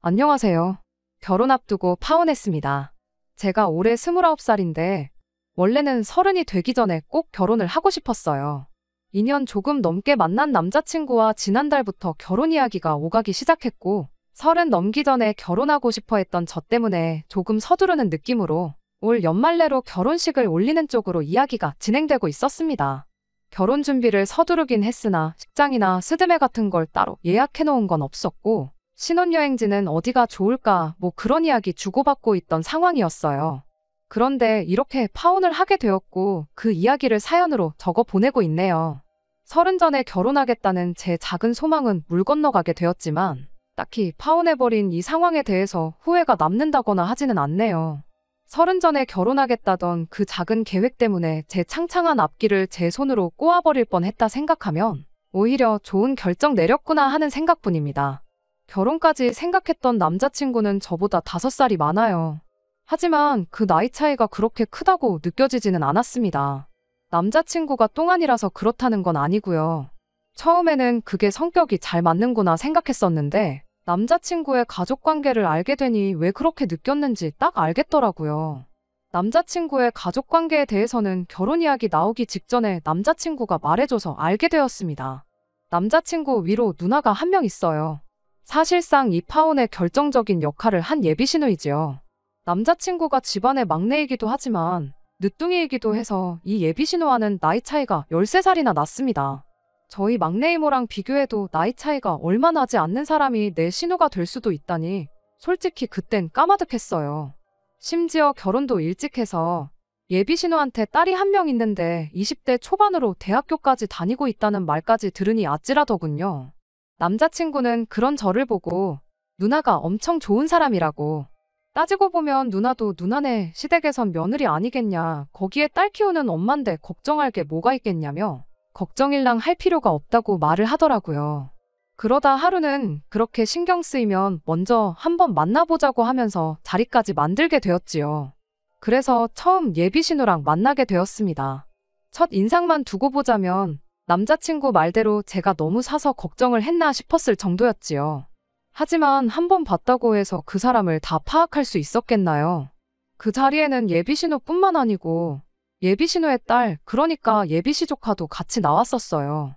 안녕하세요. 결혼 앞두고 파혼했습니다. 제가 올해 29살인데 원래는 30이 되기 전에 꼭 결혼을 하고 싶었어요. 2년 조금 넘게 만난 남자친구와 지난달부터 결혼 이야기가 오가기 시작했고 30 넘기 전에 결혼하고 싶어 했던 저 때문에 조금 서두르는 느낌으로 올 연말 내로 결혼식을 올리는 쪽으로 이야기가 진행되고 있었습니다. 결혼 준비를 서두르긴 했으나 식장이나 스드메 같은 걸 따로 예약해 놓은 건 없었고 신혼여행지는 어디가 좋을까 그런 이야기 주고받고 있던 상황이었어요. 그런데 이렇게 파혼을 하게 되었고 그 이야기를 사연으로 적어 보내고 있네요. 30 전에 결혼하겠다는 제 작은 소망은 물 건너가게 되었지만 딱히 파혼해버린 이 상황에 대해서 후회가 남는다거나 하지는 않네요. 30 전에 결혼하겠다던 그 작은 계획 때문에 제 창창한 앞길을 제 손으로 꼬아버릴 뻔했다 생각하면 오히려 좋은 결정 내렸구나 하는 생각뿐입니다. 결혼까지 생각했던 남자친구는 저보다 5살이 많아요. 하지만 그 나이 차이가 그렇게 크다고 느껴지지는 않았습니다. 남자친구가 똥안이라서 그렇다는 건 아니고요. 처음에는 그게 성격이 잘 맞는구나 생각했었는데 남자친구의 가족관계를 알게 되니 왜 그렇게 느꼈는지 딱 알겠더라고요. 남자친구의 가족관계에 대해서는 결혼 이야기 나오기 직전에 남자친구가 말해줘서 알게 되었습니다. 남자친구 위로 누나가 한 명 있어요. 사실상 이 파혼의 결정적인 역할을 한 예비신우이지요. 남자친구가 집안의 막내이기도 하지만 늦둥이이기도 해서 이 예비신우와는 나이 차이가 13살이나 났습니다. 저희 막내 이모랑 비교해도 나이 차이가 얼마 나지 않는 사람이 내 신우가 될 수도 있다니 솔직히 그땐 까마득했어요. 심지어 결혼도 일찍 해서 예비신우한테 딸이 한 명 있는데 20대 초반으로 대학교까지 다니고 있다는 말까지 들으니 아찔하더군요. 남자친구는 그런 저를 보고 누나가 엄청 좋은 사람이라고. 따지고 보면 누나도 누나네 시댁에선 며느리 아니겠냐. 거기에 딸 키우는 엄만데 걱정할 게 뭐가 있겠냐며 걱정일랑 할 필요가 없다고 말을 하더라고요. 그러다 하루는 그렇게 신경 쓰이면 먼저 한번 만나보자고 하면서 자리까지 만들게 되었지요. 그래서 처음 예비신우랑 만나게 되었습니다. 첫 인상만 두고 보자면 남자친구 말대로 제가 너무 사서 걱정을 했나 싶었을 정도였지요. 하지만 한 번 봤다고 해서 그 사람을 다 파악할 수 있었겠나요? 그 자리에는 예비신우뿐만 아니고 예비신우의 딸, 그러니까 예비시조카도 같이 나왔었어요.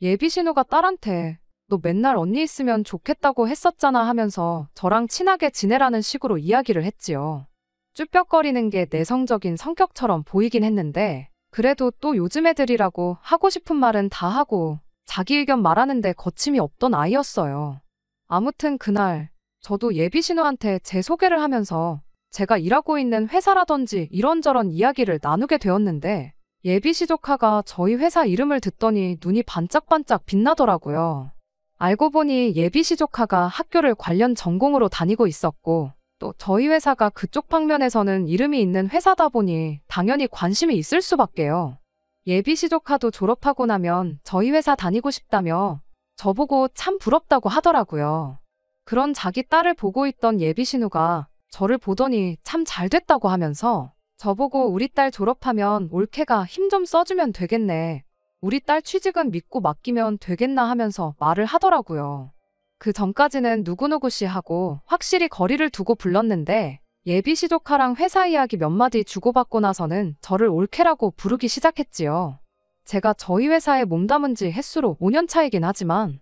예비신우가 딸한테 너 맨날 언니 있으면 좋겠다고 했었잖아 하면서 저랑 친하게 지내라는 식으로 이야기를 했지요. 쭈뼛거리는 게 내성적인 성격처럼 보이긴 했는데 그래도 또 요즘 애들이라고 하고 싶은 말은 다 하고 자기 의견 말하는데 거침이 없던 아이였어요. 아무튼 그날 저도 예비신우한테 제 소개를 하면서 제가 일하고 있는 회사라든지 이런저런 이야기를 나누게 되었는데 예비시조카가 저희 회사 이름을 듣더니 눈이 반짝반짝 빛나더라고요. 알고 보니 예비시조카가 학교를 관련 전공으로 다니고 있었고 또 저희 회사가 그쪽 방면에서는 이름이 있는 회사다 보니 당연히 관심이 있을 수밖에요. 예비시조카도 졸업하고 나면 저희 회사 다니고 싶다며 저보고 참 부럽다고 하더라고요. 그런 자기 딸을 보고 있던 예비신우가 저를 보더니 참 잘됐다고 하면서 저보고 우리 딸 졸업하면 올케가 힘 좀 써주면 되겠네. 우리 딸 취직은 믿고 맡기면 되겠나 하면서 말을 하더라고요. 그 전까지는 누구누구씨 하고 확실히 거리를 두고 불렀는데 예비시조카랑 회사 이야기 몇 마디 주고받고 나서는 저를 올케라고 부르기 시작했지요. 제가 저희 회사에 몸담은 지 햇수로 5년 차이긴 하지만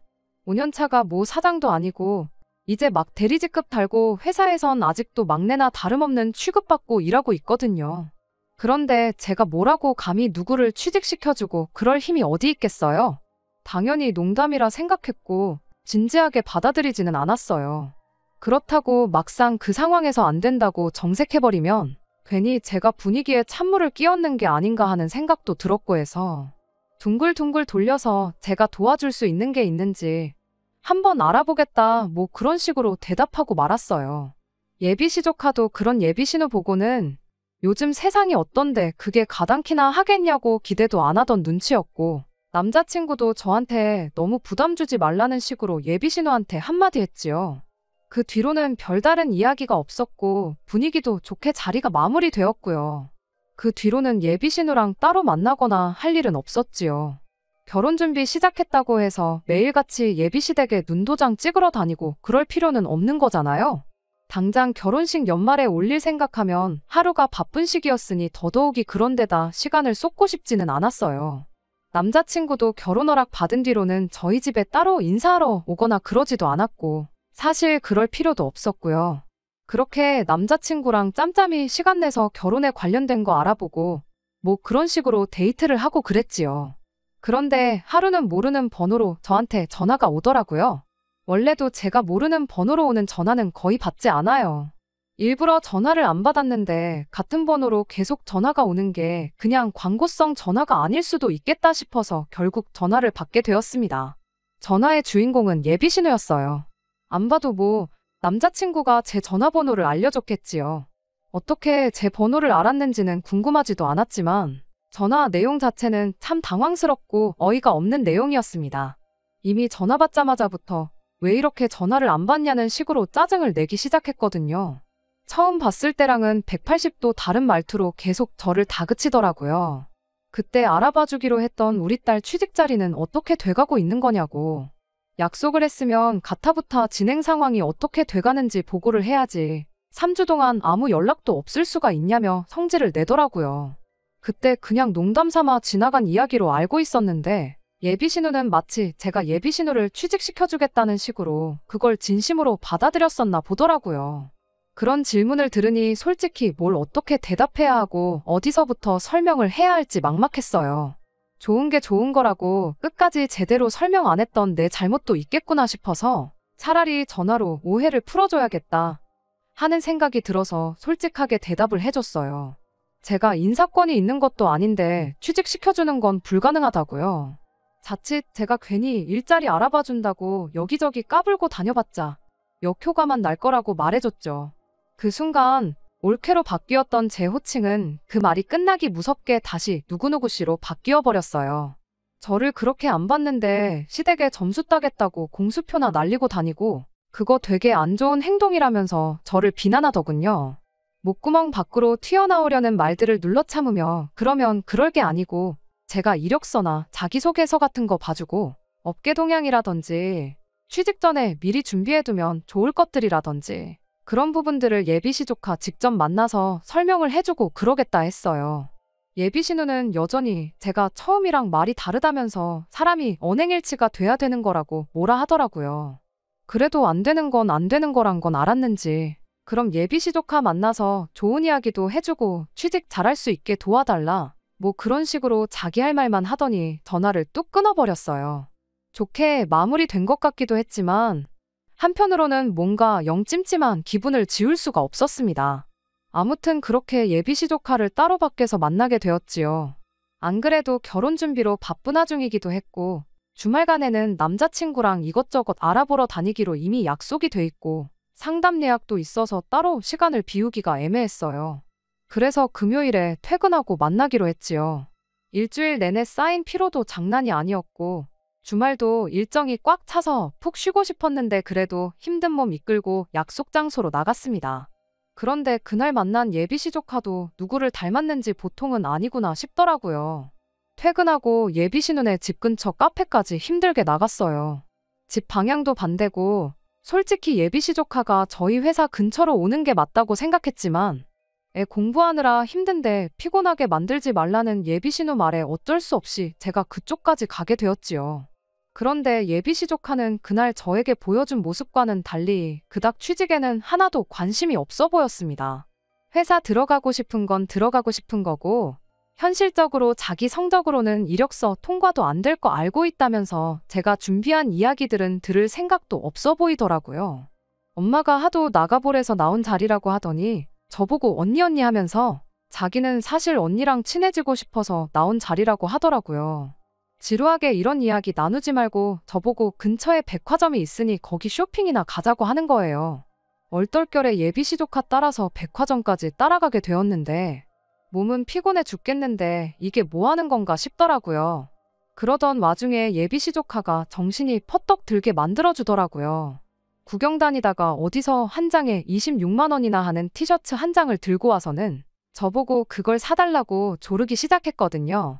5년 차가 사장도 아니고 이제 막 대리직급 달고 회사에선 아직도 막내나 다름없는 취급받고 일하고 있거든요. 그런데 제가 뭐라고 감히 누구를 취직시켜주고 그럴 힘이 어디 있겠어요? 당연히 농담이라 생각했고 진지하게 받아들이지는 않았어요. 그렇다고 막상 그 상황에서 안 된다고 정색해버리면 괜히 제가 분위기에 찬물을 끼얹는 게 아닌가 하는 생각도 들었고 해서 둥글둥글 돌려서 제가 도와줄 수 있는 게 있는지 한번 알아보겠다 그런 식으로 대답하고 말았어요. 예비시조카도 그런 예비신우 보고는 요즘 세상이 어떤데 그게 가당키나 하겠냐고 기대도 안 하던 눈치였고 남자친구도 저한테 너무 부담 주지 말라는 식으로 예비신우한테 한마디 했지요. 그 뒤로는 별다른 이야기가 없었고 분위기도 좋게 자리가 마무리되었고요. 그 뒤로는 예비신우랑 따로 만나거나 할 일은 없었지요. 결혼 준비 시작했다고 해서 매일같이 예비시댁에 눈도장 찍으러 다니고 그럴 필요는 없는 거잖아요. 당장 결혼식 연말에 올릴 생각하면 하루가 바쁜 시기였으니 더더욱이 그런 데다 시간을 쏟고 싶지는 않았어요. 남자친구도 결혼 허락 받은 뒤로는 저희 집에 따로 인사하러 오거나 그러지도 않았고 사실 그럴 필요도 없었고요. 그렇게 남자친구랑 짬짬이 시간 내서 결혼에 관련된 거 알아보고 뭐 그런 식으로 데이트를 하고 그랬지요. 그런데 하루는 모르는 번호로 저한테 전화가 오더라고요. 원래도 제가 모르는 번호로 오는 전화는 거의 받지 않아요. 일부러 전화를 안 받았는데 같은 번호로 계속 전화가 오는 게 그냥 광고성 전화가 아닐 수도 있겠다 싶어서 결국 전화를 받게 되었습니다. 전화의 주인공은 예비신우였어요. 안 봐도 뭐 남자친구가 제 전화번호를 알려줬겠지요. 어떻게 제 번호를 알았는지는 궁금하지도 않았지만 전화 내용 자체는 참 당황스럽고 어이가 없는 내용이었습니다. 이미 전화 받자마자부터 왜 이렇게 전화를 안 받냐는 식으로 짜증을 내기 시작했거든요. 처음 봤을 때랑은 180도 다른 말투로 계속 저를 다그치더라고요. 그때 알아봐주기로 했던 우리 딸 취직 자리는 어떻게 돼가고 있는 거냐고. 약속을 했으면 가타부타 진행 상황이 어떻게 돼가는지 보고를 해야지. 3주 동안 아무 연락도 없을 수가 있냐며 성질을 내더라고요. 그때 그냥 농담 삼아 지나간 이야기로 알고 있었는데 예비신우는 마치 제가 예비신우를 취직시켜주겠다는 식으로 그걸 진심으로 받아들였었나 보더라고요. 그런 질문을 들으니 솔직히 뭘 어떻게 대답해야 하고 어디서부터 설명을 해야 할지 막막했어요. 좋은 게 좋은 거라고 끝까지 제대로 설명 안 했던 내 잘못도 있겠구나 싶어서 차라리 전화로 오해를 풀어줘야겠다 하는 생각이 들어서 솔직하게 대답을 해줬어요. 제가 인사권이 있는 것도 아닌데 취직시켜주는 건 불가능하다고요. 자칫 제가 괜히 일자리 알아봐준다고 여기저기 까불고 다녀봤자 역효과만 날 거라고 말해줬죠. 그 순간 올케로 바뀌었던 제 호칭은 그 말이 끝나기 무섭게 다시 누구누구씨로 바뀌어 버렸어요. 저를 그렇게 안 봤는데 시댁에 점수 따겠다고 공수표나 날리고 다니고 그거 되게 안 좋은 행동이라면서 저를 비난하더군요. 목구멍 밖으로 튀어나오려는 말들을 눌러 참으며 그러면 그럴 게 아니고 제가 이력서나 자기소개서 같은 거 봐주고 업계 동향이라든지 취직 전에 미리 준비해두면 좋을 것들이라든지 그런 부분들을 예비시조카 직접 만나서 설명을 해주고 그러겠다 했어요. 예비신우는 여전히 제가 처음이랑 말이 다르다면서 사람이 언행일치가 돼야 되는 거라고 뭐라 하더라고요. 그래도 안 되는 건 안 되는 거란 건 알았는지 그럼 예비시조카 만나서 좋은 이야기도 해주고 취직 잘할 수 있게 도와달라 뭐 그런 식으로 자기 할 말만 하더니 전화를 뚝 끊어버렸어요. 좋게 마무리된 것 같기도 했지만 한편으로는 뭔가 영 찜찜한 기분을 지울 수가 없었습니다. 아무튼 그렇게 예비시조카를 따로 밖에서 만나게 되었지요. 안 그래도 결혼 준비로 바쁜 와중이기도 했고 주말간에는 남자친구랑 이것저것 알아보러 다니기로 이미 약속이 돼 있고 상담 예약도 있어서 따로 시간을 비우기가 애매했어요. 그래서 금요일에 퇴근하고 만나기로 했지요. 일주일 내내 쌓인 피로도 장난이 아니었고 주말도 일정이 꽉 차서 푹 쉬고 싶었는데 그래도 힘든 몸 이끌고 약속 장소로 나갔습니다. 그런데 그날 만난 예비시조카도 누구를 닮았는지 보통은 아니구나 싶더라고요. 퇴근하고 예비신우네 집 근처 카페까지 힘들게 나갔어요. 집 방향도 반대고 솔직히 예비시조카가 저희 회사 근처로 오는 게 맞다고 생각했지만 애 공부하느라 힘든데 피곤하게 만들지 말라는 예비신우 말에 어쩔 수 없이 제가 그쪽까지 가게 되었지요. 그런데 예비시조카는 그날 저에게 보여준 모습과는 달리 그닥 취직에는 하나도 관심이 없어 보였습니다. 회사 들어가고 싶은 건 들어가고 싶은 거고 현실적으로 자기 성적으로는 이력서 통과도 안 될 거 알고 있다면서 제가 준비한 이야기들은 들을 생각도 없어 보이더라고요. 엄마가 하도 나가보래서 나온 자리라고 하더니 저보고 언니 하면서 자기는 사실 언니랑 친해지고 싶어서 나온 자리라고 하더라고요. 지루하게 이런 이야기 나누지 말고 저보고 근처에 백화점이 있으니 거기 쇼핑이나 가자고 하는 거예요. 얼떨결에 예비시조카 따라서 백화점까지 따라가게 되었는데 몸은 피곤해 죽겠는데 이게 뭐 하는 건가 싶더라고요. 그러던 와중에 예비시조카가 정신이 퍼떡 들게 만들어주더라고요. 구경 다니다가 어디서 한 장에 26만 원이나 하는 티셔츠 한 장을 들고 와서는 저보고 그걸 사달라고 조르기 시작했거든요.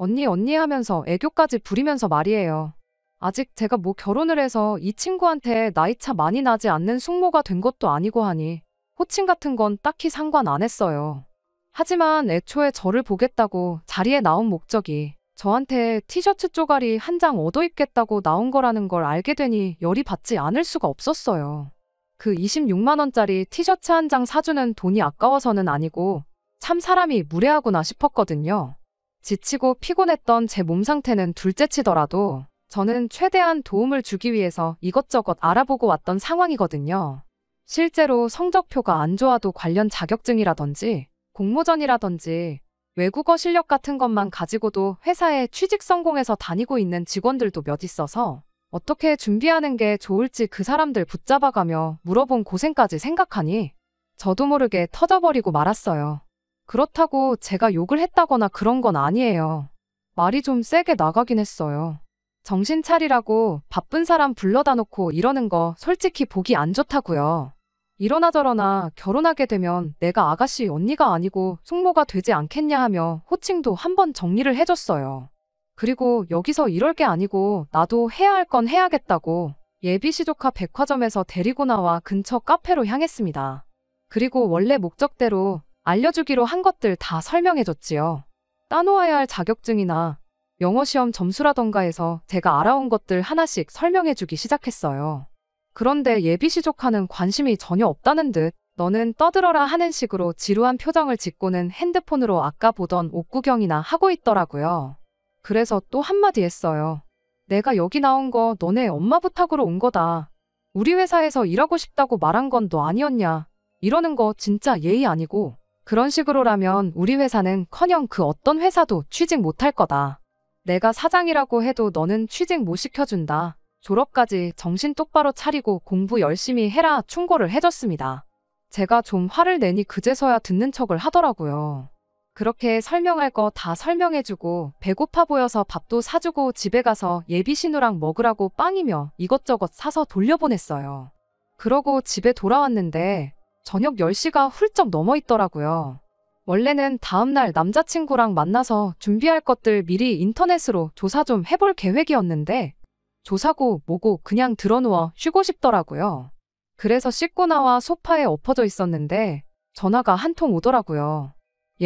언니 언니 하면서 애교까지 부리면서 말이에요. 아직 제가 뭐 결혼을 해서 이 친구한테 나이차 많이 나지 않는 숙모가 된 것도 아니고 하니 호칭 같은 건 딱히 상관 안 했어요. 하지만 애초에 저를 보겠다고 자리에 나온 목적이 저한테 티셔츠 쪼가리 한 장 얻어 입겠다고 나온 거라는 걸 알게 되니 열이 받지 않을 수가 없었어요. 그 26만 원짜리 티셔츠 한 장 사주는 돈이 아까워서는 아니고 참 사람이 무례하구나 싶었거든요. 지치고 피곤했던 제 몸 상태는 둘째치더라도 저는 최대한 도움을 주기 위해서 이것저것 알아보고 왔던 상황이거든요. 실제로 성적표가 안 좋아도 관련 자격증이라든지 공모전이라든지 외국어 실력 같은 것만 가지고도 회사에 취직 성공해서 다니고 있는 직원들도 몇 있어서 어떻게 준비하는 게 좋을지 그 사람들 붙잡아가며 물어본 고생까지 생각하니 저도 모르게 터져버리고 말았어요. 그렇다고 제가 욕을 했다거나 그런 건 아니에요. 말이 좀 세게 나가긴 했어요. 정신 차리라고 바쁜 사람 불러다 놓고 이러는 거 솔직히 보기 안 좋다고요. 이러나 저러나 결혼하게 되면 내가 아가씨 언니가 아니고 숙모가 되지 않겠냐 하며 호칭도 한번 정리를 해줬어요. 그리고 여기서 이럴 게 아니고 나도 해야 할 건 해야겠다고 예비시조카 백화점에서 데리고 나와 근처 카페로 향했습니다. 그리고 원래 목적대로 알려주기로 한 것들 다 설명해줬지요. 따놓아야 할 자격증이나 영어시험 점수라던가 해서 제가 알아온 것들 하나씩 설명해주기 시작했어요. 그런데 예비시조카는 관심이 전혀 없다는 듯 너는 떠들어라 하는 식으로 지루한 표정을 짓고는 핸드폰으로 아까 보던 옷 구경이나 하고 있더라고요. 그래서 또 한마디 했어요. 내가 여기 나온 거 너네 엄마 부탁으로 온 거다. 우리 회사에서 일하고 싶다고 말한 건 너 아니었냐. 이러는 거 진짜 예의 아니고 그런 식으로라면 우리 회사는커녕 그 어떤 회사도 취직 못할 거다. 내가 사장이라고 해도 너는 취직 못 시켜준다. 졸업까지 정신 똑바로 차리고 공부 열심히 해라 충고를 해줬습니다. 제가 좀 화를 내니 그제서야 듣는 척을 하더라고요. 그렇게 설명할 거 다 설명해주고 배고파 보여서 밥도 사주고 집에 가서 예비신우랑 먹으라고 빵이며 이것저것 사서 돌려보냈어요. 그러고 집에 돌아왔는데 저녁 10시가 훌쩍 넘어 있더라고요. 원래는 다음날 남자친구랑 만나서 준비할 것들 미리 인터넷으로 조사 좀 해볼 계획이었는데 조사고 뭐고 그냥 드러누워 쉬고 싶더라고요. 그래서 씻고 나와 소파에 엎어져 있었는데 전화가 한 통 오더라고요.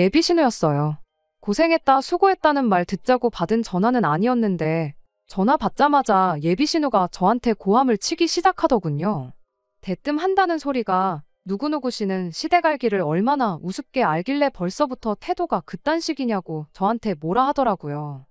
예비신우였어요. 고생했다 수고했다는 말 듣자고 받은 전화는 아니었는데 전화 받자마자 예비신우가 저한테 고함을 치기 시작하더군요. 대뜸 한다는 소리가 누구누구 씨는 시댁 알기를 얼마나 우습게 알길래 벌써부터 태도가 그딴 식이냐고 저한테 뭐라 하더라고요.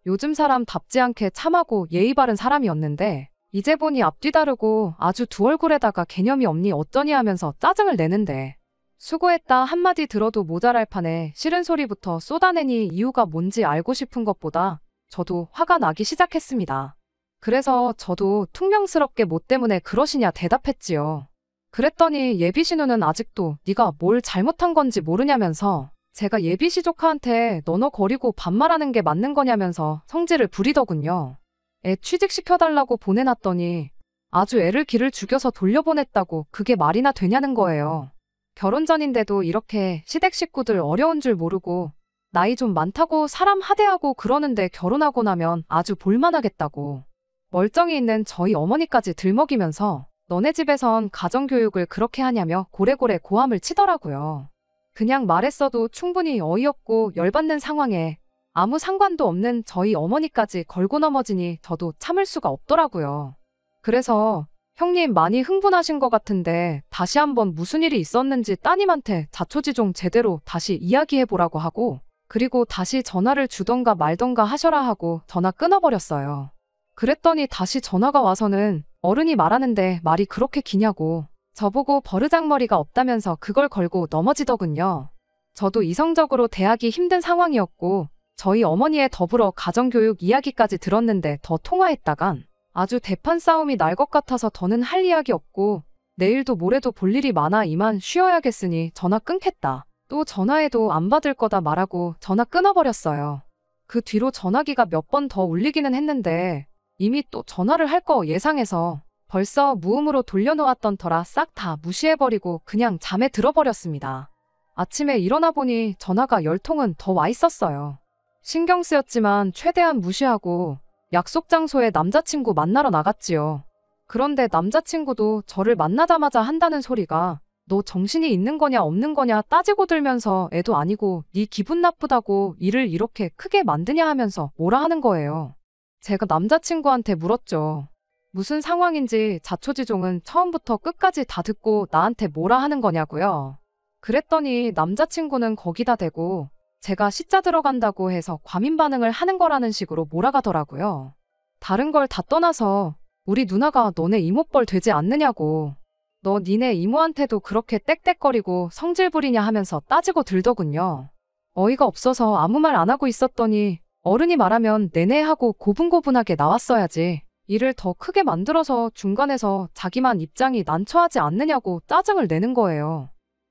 요즘 사람답지 않게 참하고 예의 바른 사람이었는데 이제 보니 앞뒤 다르고 아주 두 얼굴에다가 개념이 없니 어쩌니 하면서 짜증을 내는데 수고했다 한마디 들어도 모자랄 판에 싫은 소리부터 쏟아내니 이유가 뭔지 알고 싶은 것보다 저도 화가 나기 시작했습니다. 그래서 저도 퉁명스럽게 뭐 때문에 그러시냐 대답했지요. 그랬더니 예비신우는 아직도 네가 뭘 잘못한 건지 모르냐면서 제가 예비시조카한테 너너거리고 반말하는 게 맞는 거냐면서 성질을 부리더군요. 애 취직시켜달라고 보내놨더니 아주 애를 기를 죽여서 돌려보냈다고 그게 말이나 되냐는 거예요. 결혼 전인데도 이렇게 시댁 식구들 어려운 줄 모르고 나이 좀 많다고 사람 하대하고 그러는데 결혼하고 나면 아주 볼만하겠다고. 멀쩡히 있는 저희 어머니까지 들먹이면서 너네 집에선 가정교육을 그렇게 하냐며 고래고래 고함을 치더라고요. 그냥 말했어도 충분히 어이없고 열받는 상황에 아무 상관도 없는 저희 어머니까지 걸고 넘어지니 저도 참을 수가 없더라고요. 그래서 형님 많이 흥분하신 것 같은데 다시 한번 무슨 일이 있었는지 따님한테 자초지종 제대로 다시 이야기해보라고 하고 그리고 다시 전화를 주던가 말던가 하셔라 하고 전화 끊어버렸어요. 그랬더니 다시 전화가 와서는 어른이 말하는데 말이 그렇게 기냐고 저보고 버르장머리가 없다면서 그걸 걸고 넘어지더군요. 저도 이성적으로 대하기 힘든 상황이었고 저희 어머니의 더불어 가정교육 이야기까지 들었는데 더 통화했다간 아주 대판 싸움이 날 것 같아서 더는 할 이야기 없고 내일도 모레도 볼 일이 많아 이만 쉬어야겠으니 전화 끊겠다. 또 전화해도 안 받을 거다 말하고 전화 끊어버렸어요. 그 뒤로 전화기가 몇 번 더 울리기는 했는데 이미 또 전화를 할 거 예상해서 벌써 무음으로 돌려놓았던 터라 싹 다 무시해버리고 그냥 잠에 들어버렸습니다. 아침에 일어나 보니 전화가 10통은 더 와 있었어요. 신경 쓰였지만 최대한 무시하고 약속 장소에 남자친구 만나러 나갔지요. 그런데 남자친구도 저를 만나자마자 한다는 소리가 너 정신이 있는 거냐 없는 거냐 따지고 들면서 애도 아니고 네 기분 나쁘다고 일을 이렇게 크게 만드냐 하면서 뭐라 하는 거예요. 제가 남자친구한테 물었죠. 무슨 상황인지 자초지종은 처음부터 끝까지 다 듣고 나한테 뭐라 하는 거냐고요. 그랬더니 남자친구는 거기다 대고 제가 시자 들어간다고 해서 과민 반응을 하는 거라는 식으로 몰아가더라고요. 다른 걸 다 떠나서 우리 누나가 너네 이모뻘 되지 않느냐고. 너 니네 이모한테도 그렇게 떽떽거리고 성질 부리냐 하면서 따지고 들더군요. 어이가 없어서 아무 말 안 하고 있었더니 어른이 말하면 내내 하고 고분고분하게 나왔어야지. 일을 더 크게 만들어서 중간에서 자기만 입장이 난처하지 않느냐고 짜증을 내는 거예요.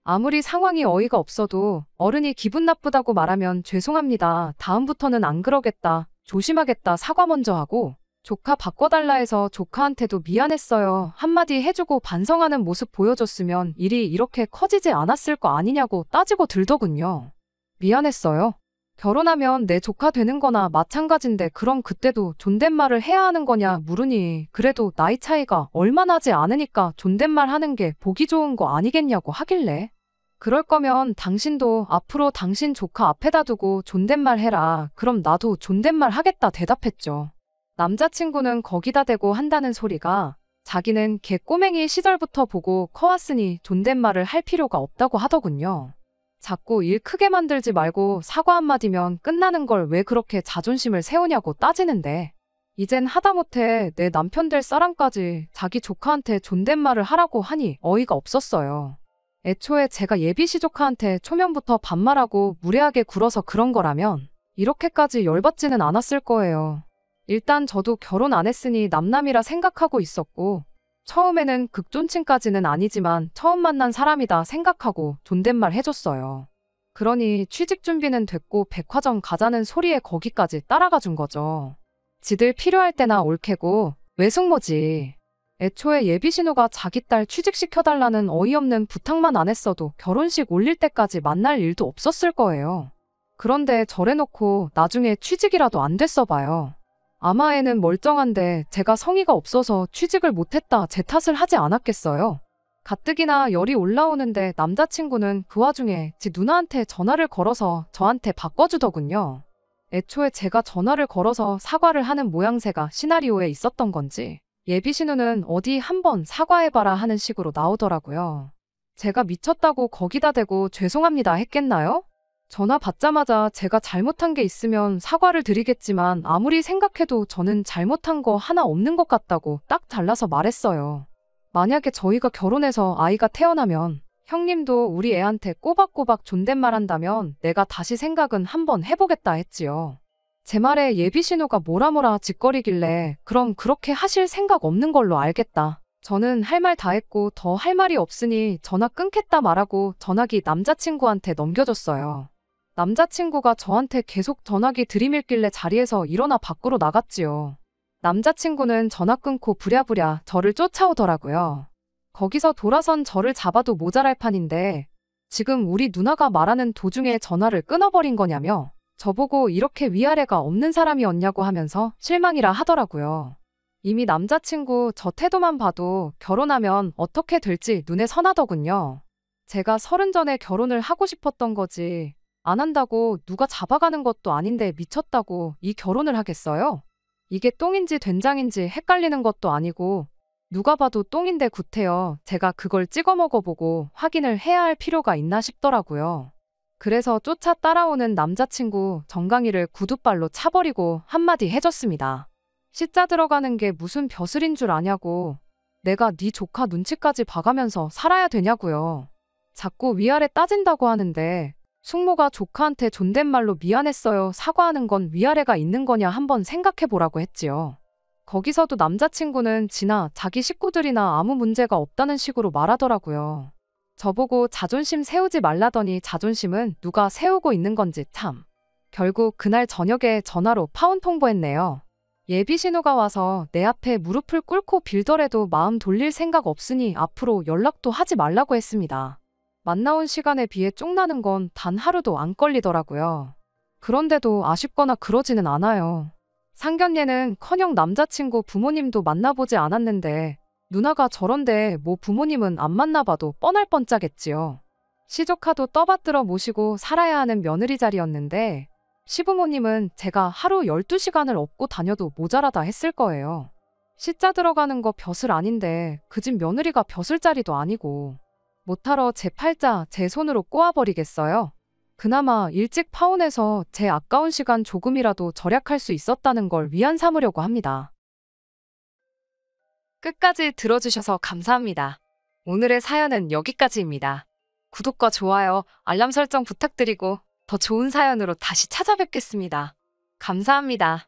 아무리 상황이 어이가 없어도 어른이 기분 나쁘다고 말하면 죄송합니다. 다음부터는 안 그러겠다. 조심하겠다. 사과 먼저 하고 조카 바꿔달라 해서 조카한테도 미안했어요. 한마디 해주고 반성하는 모습 보여줬으면 일이 이렇게 커지지 않았을 거 아니냐고 따지고 들더군요. 미안했어요? 결혼하면 내 조카 되는 거나 마찬가지인데 그럼 그때도 존댓말을 해야 하는 거냐 물으니 그래도 나이 차이가 얼마 나지 않으니까 존댓말 하는 게 보기 좋은 거 아니겠냐고 하길래 그럴 거면 당신도 앞으로 당신 조카 앞에다 두고 존댓말 해라. 그럼 나도 존댓말 하겠다 대답했죠. 남자친구는 거기다 대고 한다는 소리가 자기는 걔 꼬맹이 시절부터 보고 커왔으니 존댓말을 할 필요가 없다고 하더군요. 자꾸 일 크게 만들지 말고 사과 한마디면 끝나는 걸 왜 그렇게 자존심을 세우냐고 따지는데 이젠 하다못해 내 남편 될 사람까지 자기 조카한테 존댓말을 하라고 하니 어이가 없었어요. 애초에 제가 예비시 조카한테 초면부터 반말하고 무례하게 굴어서 그런 거라면 이렇게까지 열받지는 않았을 거예요. 일단 저도 결혼 안 했으니 남남이라 생각하고 있었고 처음에는 극존칭까지는 아니지만 처음 만난 사람이다 생각하고 존댓말 해줬어요. 그러니 취직 준비는 됐고 백화점 가자는 소리에 거기까지 따라가 준 거죠. 지들 필요할 때나 올캐고 외숙모지. 애초에 예비신우가 자기 딸 취직시켜달라는 어이없는 부탁만 안 했어도 결혼식 올릴 때까지 만날 일도 없었을 거예요. 그런데 저래놓고 나중에 취직이라도 안 됐어 봐요. 아마 애는 멀쩡한데 제가 성의가 없어서 취직을 못했다 제 탓을 하지 않았겠어요. 가뜩이나 열이 올라오는데 남자친구는 그 와중에 지 누나한테 전화를 걸어서 저한테 바꿔주더군요. 애초에 제가 전화를 걸어서 사과를 하는 모양새가 시나리오에 있었던 건지 예비신우는 어디 한번 사과해봐라 하는 식으로 나오더라고요. 제가 미쳤다고 거기다 대고 죄송합니다 했겠나요? 전화 받자마자 제가 잘못한 게 있으면 사과를 드리겠지만 아무리 생각해도 저는 잘못한 거 하나 없는 것 같다고 딱 잘라서 말했어요. 만약에 저희가 결혼해서 아이가 태어나면 형님도 우리 애한테 꼬박꼬박 존댓말 한다면 내가 다시 생각은 한번 해보겠다 했지요. 제 말에 예비신우가 뭐라 짓거리길래 그럼 그렇게 하실 생각 없는 걸로 알겠다. 저는 할 말 다 했고 더 할 말이 없으니 전화 끊겠다 말하고 전화기 남자친구한테 넘겨줬어요. 남자친구가 저한테 계속 전화기 들이밀길래 자리에서 일어나 밖으로 나갔지요. 남자친구는 전화 끊고 부랴부랴 저를 쫓아오더라고요. 거기서 돌아선 저를 잡아도 모자랄 판인데 지금 우리 누나가 말하는 도중에 전화를 끊어버린 거냐며 저보고 이렇게 위아래가 없는 사람이었냐고 하면서 실망이라 하더라고요. 이미 남자친구 저 태도만 봐도 결혼하면 어떻게 될지 눈에 선하더군요. 제가 30 전에 결혼을 하고 싶었던 거지. 안 한다고 누가 잡아가는 것도 아닌데 미쳤다고 이 결혼을 하겠어요? 이게 똥인지 된장인지 헷갈리는 것도 아니고 누가 봐도 똥인데 구태여 제가 그걸 찍어 먹어보고 확인을 해야 할 필요가 있나 싶더라고요. 그래서 쫓아 따라오는 남자친구 정강이를 구두발로 차버리고 한마디 해줬습니다. 시자 들어가는 게 무슨 벼슬인 줄 아냐고. 내가 네 조카 눈치까지 봐가면서 살아야 되냐고요. 자꾸 위아래 따진다고 하는데 숙모가 조카한테 존댓말로 미안했어요 사과하는 건 위아래가 있는 거냐 한번 생각해보라고 했지요. 거기서도 남자친구는 지나 자기 식구들이나 아무 문제가 없다는 식으로 말하더라고요. 저보고 자존심 세우지 말라더니 자존심은 누가 세우고 있는 건지 참. 결국 그날 저녁에 전화로 파혼 통보했네요. 예비신우가 와서 내 앞에 무릎을 꿇고 빌더라도 마음 돌릴 생각 없으니 앞으로 연락도 하지 말라고 했습니다. 만나온 시간에 비해 쫑나는 건 단 하루도 안 걸리더라고요. 그런데도 아쉽거나 그러지는 않아요. 상견례는 커녕 남자친구 부모님도 만나보지 않았는데 누나가 저런데 뭐 부모님은 안 만나봐도 뻔할 뻔짜겠지요. 시조카도 떠받들어 모시고 살아야 하는 며느리 자리였는데 시부모님은 제가 하루 12시간을 업고 다녀도 모자라다 했을 거예요. 시자 들어가는 거 벼슬 아닌데 그 집 며느리가 벼슬 자리도 아니고 못하러 제 팔자 제 손으로 꼬아버리겠어요? 그나마 일찍 파혼해서 제 아까운 시간 조금이라도 절약할 수 있었다는 걸 위안 삼으려고 합니다. 끝까지 들어주셔서 감사합니다. 오늘의 사연은 여기까지입니다. 구독과 좋아요, 알람 설정 부탁드리고 더 좋은 사연으로 다시 찾아뵙겠습니다. 감사합니다.